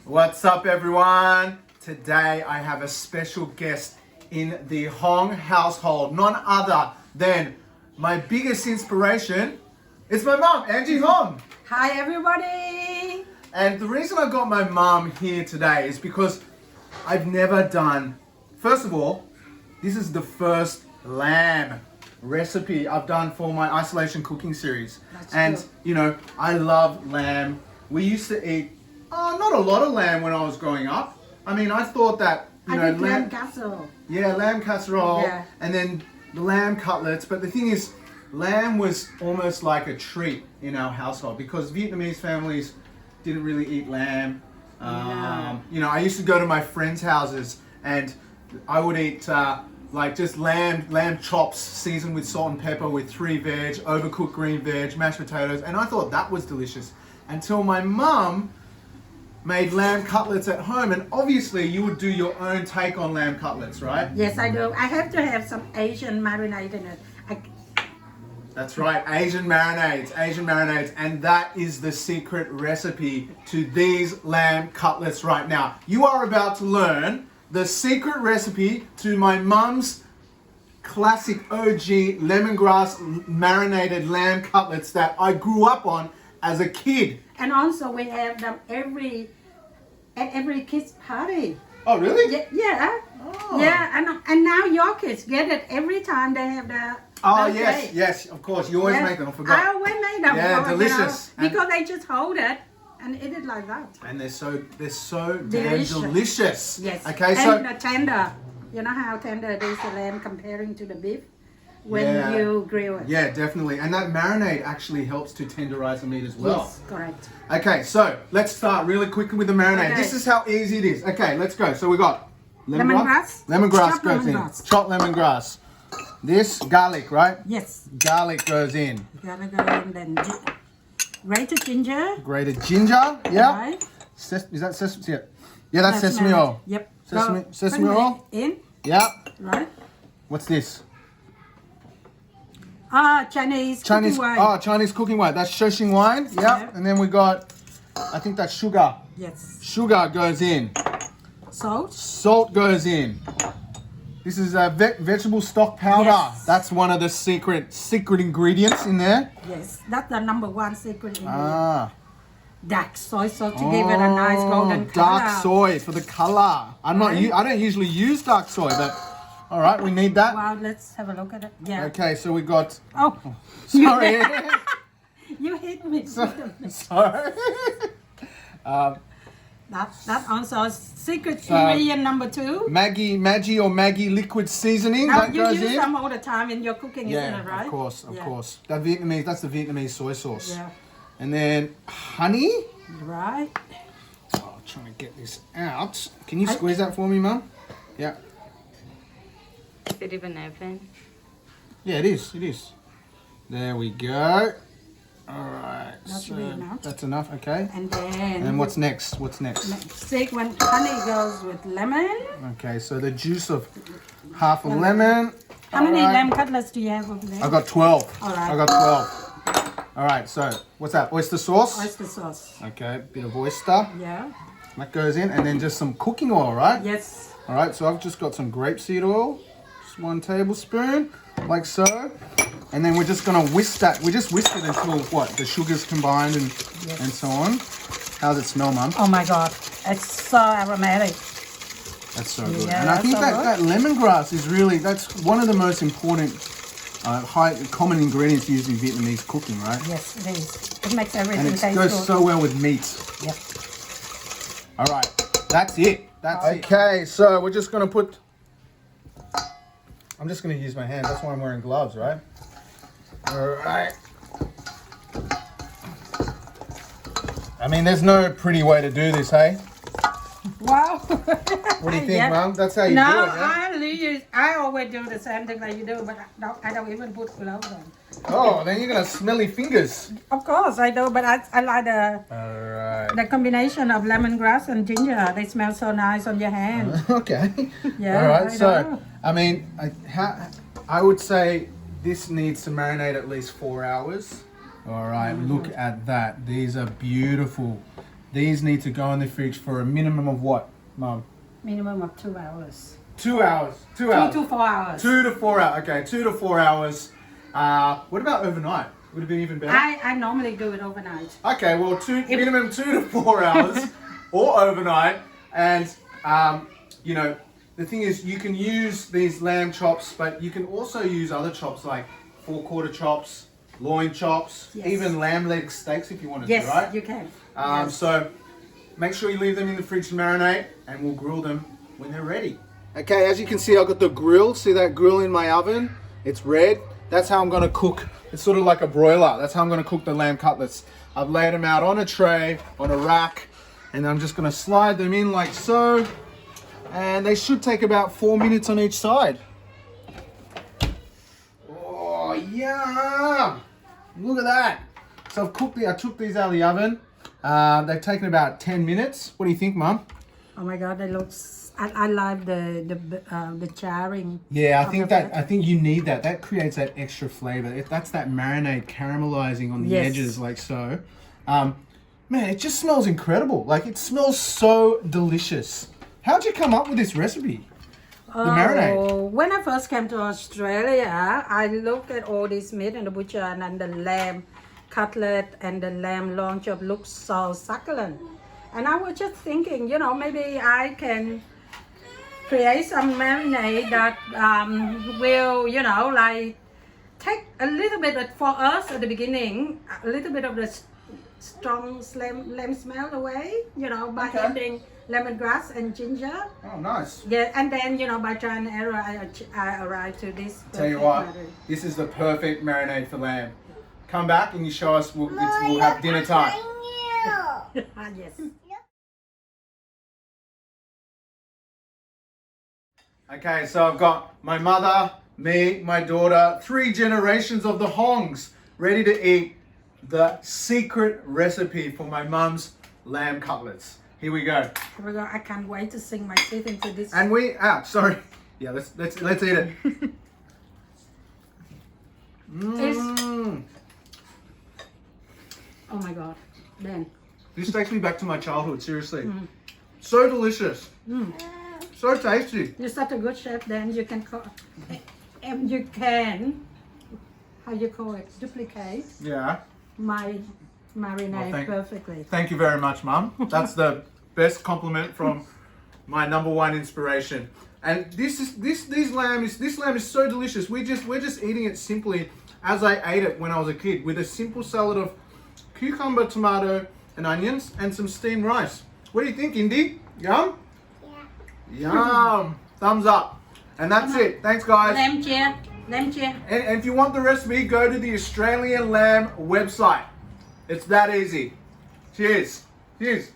What's up, everyone? Today I have a special guest in the Hong household, none other than my biggest inspiration. It's my mom, Angie Hong. Hi everybody! And the reason I got my mom here today is because I've never done, first of all, this is the first lamb recipe I've done for my isolation cooking series. That's and good. you know, I love lamb. We used to eat not a lot of lamb when I was growing up. I mean, I thought that, you know, did lamb casserole. Yeah, lamb casserole, Yeah. and then the lamb cutlets. But the thing is, lamb was almost like a treat in our household because Vietnamese families didn't really eat lamb. No. You know, I used to go to my friends' houses and I would eat like just lamb chops seasoned with salt and pepper with 3 veg, overcooked green veg, mashed potatoes, and I thought that was delicious until my mum made lamb cutlets at home. And obviously you would do your own take on lamb cutlets, right? Yes, I do. I have to have some Asian marinade in it. That's right, Asian marinades, and that is the secret recipe to these lamb cutlets right now. You are about to learn the secret recipe to my mum's classic OG lemongrass marinated lamb cutlets that I grew up on as a kid. And also we have them at every kids party. Oh, really? Yeah. Oh. Yeah, and now your kids get it every time they have the Oh, birthday. yes, of course. You always Yeah. make them, I forgot. I always make them. Yeah, for, delicious. You know, because they just hold it and eat it like that. And they're so damn Delicious. delicious. Yes. Okay, and so the tender. You know how tender it is, the lamb comparing to the beef when Yeah. you grill it. yeah, definitely. And that marinade actually helps to tenderize the meat as well. Yes, correct. Okay, so let's start really quickly with the marinade. Okay. This is how easy it is. Okay, let's go. So we got Lemongrass. Lemongrass Chopped goes lemongrass. in. Chopped lemongrass. This garlic, right? Yes. Garlic goes in. You gotta go in then. Grated ginger. Grated ginger. Yeah. Right. Is that sesame? Yeah. Yeah, that's sesame marinated. oil. Yep. Sesame put oil? it in. Yeah. Right. What's this? Chinese Chinese. cooking wine. Oh, Chinese cooking wine. That's Shoshing wine. Yeah. Yep. And then we got, I think that's sugar. Yes. Sugar goes in. Salt. Salt goes in. This is a vegetable stock powder. Yes. That's one of the secret ingredients in there. Yes. That's the number one secret ingredient. Ah. Dark soy sauce to give it a nice golden color. Dark soy for the color. I don't usually use dark soy, but all right, we need that. Wow, let's have a look at it. Yeah. Okay, so we got. Oh, Sorry. you hit me. Sorry. That also is secret ingredient number 2. Maggi or Maggi liquid seasoning Now, that you goes use in. them all the time in your cooking, isn't Yeah, it, right? of course. Yeah. That's the Vietnamese soy sauce. Yeah. And then honey. Right. Oh, trying to get this out. Can you squeeze that for me, Mum? Yeah. Is it even open? Yeah, it is. It is. There we go. All right. That should be enough. That's enough. Okay. And then. And what's next? What's next? Stick when honey goes with lemon. Okay, so the juice of half a lemon. How many All right. lamb cutlets do you have over there? I got 12. All right. I got 12. All right, so what's that? Oyster sauce? Oyster sauce. Okay, bit of oyster. Yeah. That goes in, and then just some cooking oil, right? Yes. All right, so I've just got some grapeseed oil, just 1 tablespoon, like so. And then we're just gonna whisk that. We just whisk it until what? The sugar's combined and so on. How's it smell, Mum? Oh my God, it's so aromatic. That's so good. Yeah, And I that's think so that lemongrass is really, that's one of the most important common ingredients used in Vietnamese cooking, right? Yes, it is. It makes And everything it taste goes good. so well with meat. Yep. All right, that's it. That's it. Okay, so we're just gonna put. I'm just gonna use my hands. That's why I'm wearing gloves, right? All right. I mean, there's no pretty way to do this, hey? Wow. What do you think, Yeah. Mum? That's how you No, do it, yeah? I always do the same thing that you do, but I don't even put gloves on. Oh, then you're gonna smelly fingers. Of course I do, but I like All right. the combination of lemongrass and ginger. They smell so nice on your hand. Okay. Yeah, All right. I So, know. I mean, I would say this needs to marinate at least 4 hours. All right. Look at that. These are beautiful. These need to go in the fridge for a minimum of what, Mum? Minimum of 2 hours. 2 hours. 2 2 hours. to 4 hours. 2 to 4 hours. Okay, 2 to 4 hours. What about overnight? Would it be even better? I normally do it overnight. Okay, well, minimum 2 to 4 hours or overnight. And, you know, the thing is, you can use these lamb chops, but you can also use other chops like 4/4 chops, loin chops, Yes. even lamb leg steaks if you wanted Yes, to, right? you can. Yes. So make sure you leave them in the fridge to marinate and we'll grill them when they're ready. Okay, as you can see, I've got the grill. See that grill in my oven? It's red. That's how I'm gonna cook. It's sort of like a broiler. That's how I'm gonna cook the lamb cutlets. I've laid them out on a tray, on a rack, and I'm just gonna slide them in like so. And they should take about 4 minutes on each side. Oh, yum! Look at that. So I took these out of the oven. They've taken about 10 minutes. What do you think, Mum? Oh my God, it looks. I like the charring. Yeah, of the fat. I think you need that. That creates that extra flavor. That's that marinade caramelizing on the Yes. edges like so. Man, it just smells incredible. Like it smells so delicious. How'd you come up with this recipe? The marinade. Oh, when I first came to Australia, I looked at all this meat in the butcher and the lamb cutlet and the lamb long chop looks so succulent. And I was just thinking, you know, maybe I can create some marinade that will, you know, like take a little bit for us at the beginning, a little bit of the strong lamb smell away, you know, by Okay. adding lemongrass and ginger. Oh, nice. Yeah, and then, you know, by trial and error, I arrived to this. Tell you perfect what, marinade. this is the perfect marinade for lamb. Come back and you show us. We'll have dinner time. Yes. Okay, so I've got my mother, me, my daughter, 3 generations of the Hongs ready to eat the secret recipe for my mum's lamb cutlets. Here we go. Here we go. I can't wait to sink my teeth into this. And sorry. Yeah, let's eat it. Oh my God. Then. This takes me back to my childhood, seriously. So delicious. So tasty. You're such a good chef, then you can and you can, how you call it, duplicate Yeah. my marinade Well, perfectly. Thank you very much, Mum. That's the best compliment from my #1 inspiration. And this lamb is so delicious. We're just eating it simply as I ate it when I was a kid, with a simple salad of cucumber, tomato, and onions, and some steamed rice. What do you think, Indy? Yum? Yeah. Yum. Thumbs up. And that's it. Thanks, guys. Lamb cheer. And if you want the recipe, go to the Australian Lamb website. It's that easy. Cheers. Cheers.